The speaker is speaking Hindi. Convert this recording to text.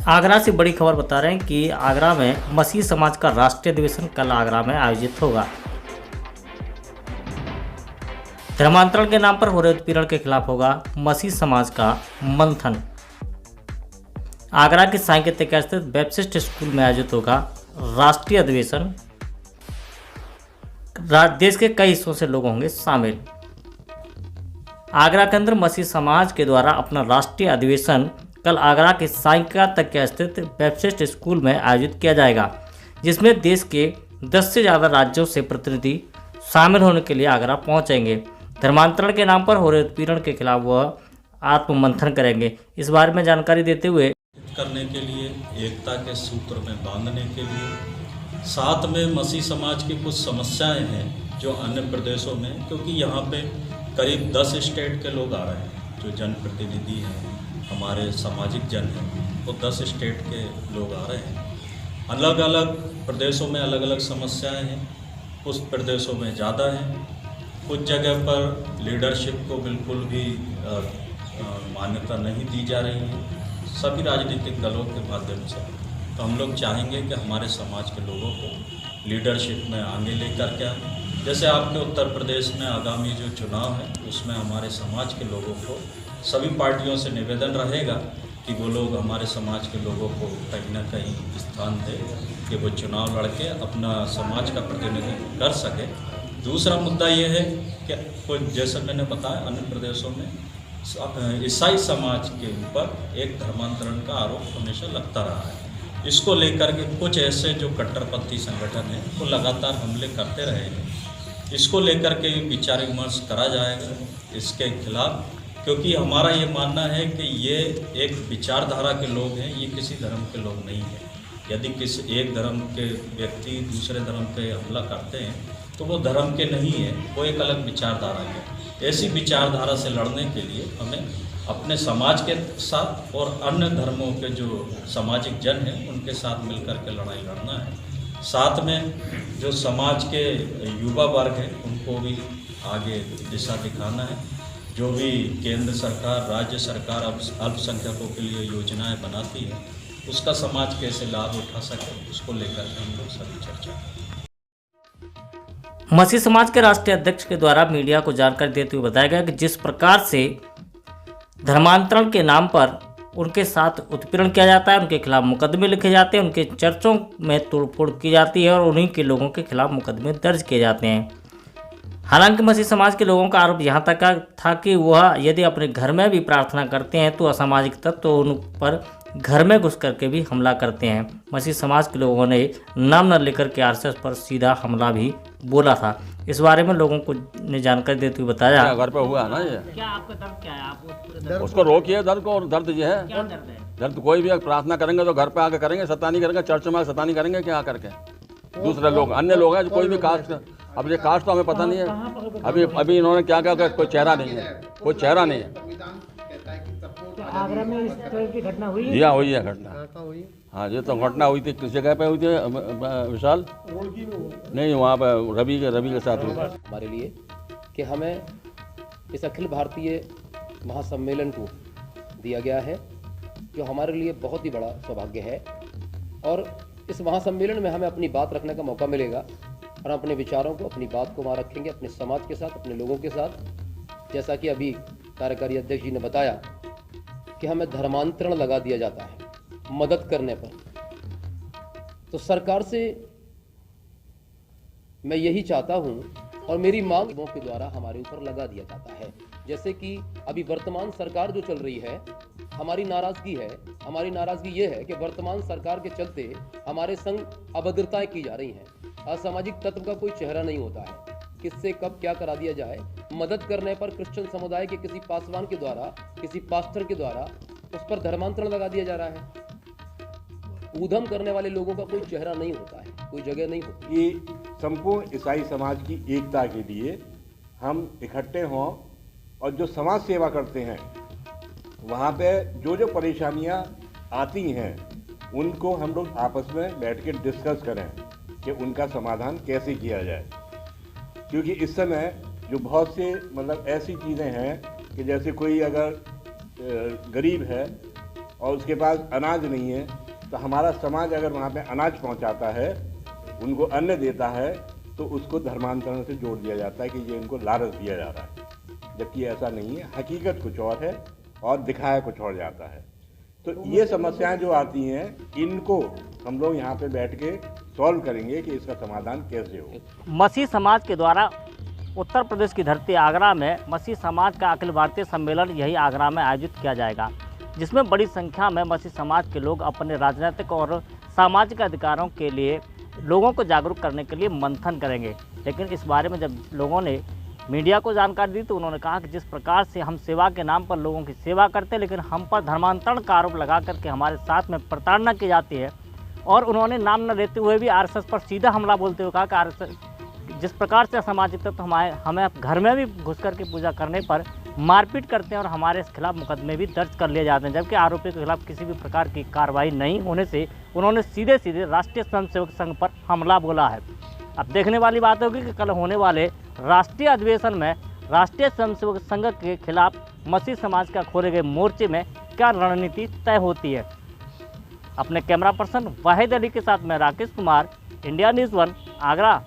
आगरा से बड़ी खबर बता रहे हैं कि आगरा में मसीह समाज का राष्ट्रीय अधिवेशन कल आगरा में आयोजित होगा। धर्मांतरण के नाम पर हो रहे उत्पीड़न के खिलाफ होगा मसीह समाज का मंथन। आगरा के सांकेतिक स्थित बैप्टिस्ट स्कूल में आयोजित होगा राष्ट्रीय अधिवेशन। देश के कई हिस्सों से लोग होंगे शामिल। आगरा के अंदर मसीह समाज के द्वारा अपना राष्ट्रीय अधिवेशन कल आगरा के सांकेतिक स्थित बैप्टिस्ट स्कूल में आयोजित किया जाएगा, जिसमें देश के 10 से ज़्यादा राज्यों से प्रतिनिधि शामिल होने के लिए आगरा पहुंचेंगे। धर्मांतरण के नाम पर हो रहे उत्पीड़न के खिलाफ वह आत्ममंथन करेंगे। इस बारे में जानकारी देते हुए करने के लिए, एकता के सूत्र में बांधने के लिए, साथ में मसीह समाज की कुछ समस्याएं हैं जो अन्य प्रदेशों में, क्योंकि यहाँ पे करीब 10 स्टेट के लोग आ रहे हैं जो जनप्रतिनिधि हैं, हमारे सामाजिक जन हैं, वो 10 स्टेट के लोग आ रहे हैं। अलग अलग प्रदेशों में अलग अलग समस्याएं हैं, कुछ प्रदेशों में ज़्यादा हैं, कुछ जगह पर लीडरशिप को बिल्कुल भी मान्यता नहीं दी जा रही है सभी राजनीतिक दलों के माध्यम से। तो हम लोग चाहेंगे कि हमारे समाज के लोगों को लीडरशिप में आगे लेकर के आए। जैसे आपके उत्तर प्रदेश में आगामी जो चुनाव है उसमें हमारे समाज के लोगों को सभी पार्टियों से निवेदन रहेगा कि वो लोग हमारे समाज के लोगों को कहीं ना कहीं स्थान दें कि वो चुनाव लड़के अपना समाज का प्रतिनिधित्व कर सके। दूसरा मुद्दा ये है कि कुछ जैसे मैंने बताया अन्य प्रदेशों में ईसाई समाज के ऊपर एक धर्मांतरण का आरोप हमेशा लगता रहा है। इसको लेकर के कुछ ऐसे जो कट्टरपंथी संगठन हैं वो लगातार हमले करते रहे हैं। इसको लेकर के विचार विमर्श करा जाएगा इसके खिलाफ, क्योंकि हमारा ये मानना है कि ये एक विचारधारा के लोग हैं, ये किसी धर्म के लोग नहीं हैं। यदि किसी एक धर्म के व्यक्ति दूसरे धर्म पे हमला करते हैं तो वो धर्म के नहीं है, वो एक अलग विचारधारा है। ऐसी विचारधारा से लड़ने के लिए हमें अपने समाज के साथ और अन्य धर्मों के जो सामाजिक जन हैं उनके साथ मिलकर के लड़ाई लड़ना है। साथ में जो समाज के युवा वर्ग हैं उनको भी आगे दिशा दिखाना है। जो भी केंद्र सरकार, राज्य सरकार अल्पसंख्यकों के लिए योजनाएं बनाती है उसका समाज कैसे लाभ उठा सके, उसको लेकर के हम लोग सभी चर्चा। मसीह समाज के राष्ट्रीय अध्यक्ष के द्वारा मीडिया को जानकारी देते हुए बताया गया कि जिस प्रकार से धर्मांतरण के नाम पर उनके साथ उत्पीड़न किया जाता है, उनके खिलाफ मुकदमे लिखे जाते हैं, उनके चर्चों में तोड़फोड़ की जाती है और उन्हीं के लोगों के खिलाफ मुकदमे दर्ज किए जाते हैं। हालांकि मसीह समाज के लोगों का आरोप यहाँ तक था कि वह यदि अपने घर में भी प्रार्थना करते हैं तो असामाजिक तत्व उन पर घर में घुस करके भी हमला करते हैं। मसीह समाज के लोगों ने नाम न लेकर के आरएसएस पर सीधा हमला भी बोला था। इस बारे में लोगों को ने जानकारी देते हुए बताया, घर पे हुआ ना ये। क्या आपका दर्द क्या है? आप उसको रोकिए दर्द को। और दर्द ये है, क्या दर्द है? दर्द कोई भी प्रार्थना करेंगे तो घर पे आके करेंगे, शैतानी करेंगे, चर्च में शैतानी करेंगे क्या करके। दूसरे लोग, अन्य लोग हैं जो कोई भी कास्ट, अब ये कास्ट तो हमें पता नहीं है। अभी इन्होंने क्या क्या कोई चेहरा नहीं है, कोई चेहरा नहीं है। आगरा में इस तरह की घटना हुई है? जी हाँ, हुई है घटना। हाँ, ये तो घटना हुई थी। किस जगह पे हुई थी विशाल? नहीं, वहाँ पे रवि के साथ हुई। हमारे लिए कि हमें इस अखिल भारतीय महासम्मेलन को दिया गया है, जो हमारे लिए बहुत ही बड़ा सौभाग्य है। और इस महासम्मेलन में हमें अपनी बात रखने का मौका मिलेगा और अपने विचारों को, अपनी बात को वहाँ रखेंगे अपने समाज के साथ, अपने लोगों के साथ। जैसा कि अभी कार्यकारी अध्यक्ष जी ने बताया कि हमें धर्मांतरण लगा दिया जाता है मदद करने पर, तो सरकार से मैं यही चाहता हूं और मेरी मांग के द्वारा हमारे ऊपर लगा दिया जाता है। जैसे कि अभी वर्तमान सरकार जो चल रही है, हमारी नाराजगी ये है कि वर्तमान सरकार के चलते हमारे संग अभद्रताएं की जा रही हैं। असामाजिक तत्व का कोई चेहरा नहीं होता है, किससे कब क्या करा दिया जाए। मदद करने पर क्रिश्चियन समुदाय के किसी पासवान के द्वारा, किसी पास्टर के द्वारा उस पर धर्मांतरण लगा दिया जा रहा है। ऊधम करने वाले लोगों का कोई चेहरा नहीं होता है, कोई जगह नहीं होती। ये संपूर्ण ईसाई समाज की एकता के लिए हम इकट्ठे हों और जो समाज सेवा करते हैं वहाँ पे जो परेशानियाँ आती हैं उनको हम लोग आपस में बैठ के डिस्कस करें कि उनका समाधान कैसे किया जाए। क्योंकि इस समय जो बहुत से ऐसी चीज़ें हैं कि जैसे कोई अगर गरीब है और उसके पास अनाज नहीं है, तो हमारा समाज अगर वहाँ पे अनाज पहुँचाता है, उनको अन्न देता है, तो उसको धर्मांतरण से जोड़ दिया जाता है कि ये इनको लालच दिया जा रहा है, जबकि ऐसा नहीं है। हकीकत कुछ और है और दिखाया कुछ और जाता है। तो ये समस्याएं जो आती हैं, इनको हम लोग यहाँ पे बैठ के सॉल्व करेंगे कि इसका समाधान कैसे हो। मसीह समाज के द्वारा उत्तर प्रदेश की धरती आगरा में मसीह समाज का अखिल भारतीय सम्मेलन यही आगरा में आयोजित किया जाएगा, जिसमें बड़ी संख्या में मसीह समाज के लोग अपने राजनीतिक और सामाजिक अधिकारों के लिए लोगों को जागरूक करने के लिए मंथन करेंगे। लेकिन इस बारे में जब लोगों ने मीडिया को जानकारी दी तो उन्होंने कहा कि जिस प्रकार से हम सेवा के नाम पर लोगों की सेवा करते हैं, लेकिन हम पर धर्मांतरण का आरोप लगा करके हमारे साथ में प्रताड़ना की जाती है। और उन्होंने नाम न लेते हुए भी आरएसएस पर सीधा हमला बोलते हुए कहा कि आरएसएस जिस प्रकार से असामाजिक तत्व हमें घर में भी घुस करके पूजा करने पर मारपीट करते हैं और हमारे खिलाफ मुकदमे भी दर्ज कर लिए जाते हैं, जबकि आरोपी के खिलाफ किसी भी प्रकार की कार्रवाई नहीं होने से उन्होंने सीधे सीधे राष्ट्रीय स्वयंसेवक संघ पर हमला बोला है। अब देखने वाली बात होगी कि कल होने वाले राष्ट्रीय अधिवेशन में राष्ट्रीय स्वयंसेवक संघ के खिलाफ मसीह समाज का खोले गए मोर्चे में क्या रणनीति तय होती है। अपने कैमरा पर्सन वाहिद अली के साथ मैं राकेश कुमार, इंडिया न्यूज़ 1 आगरा।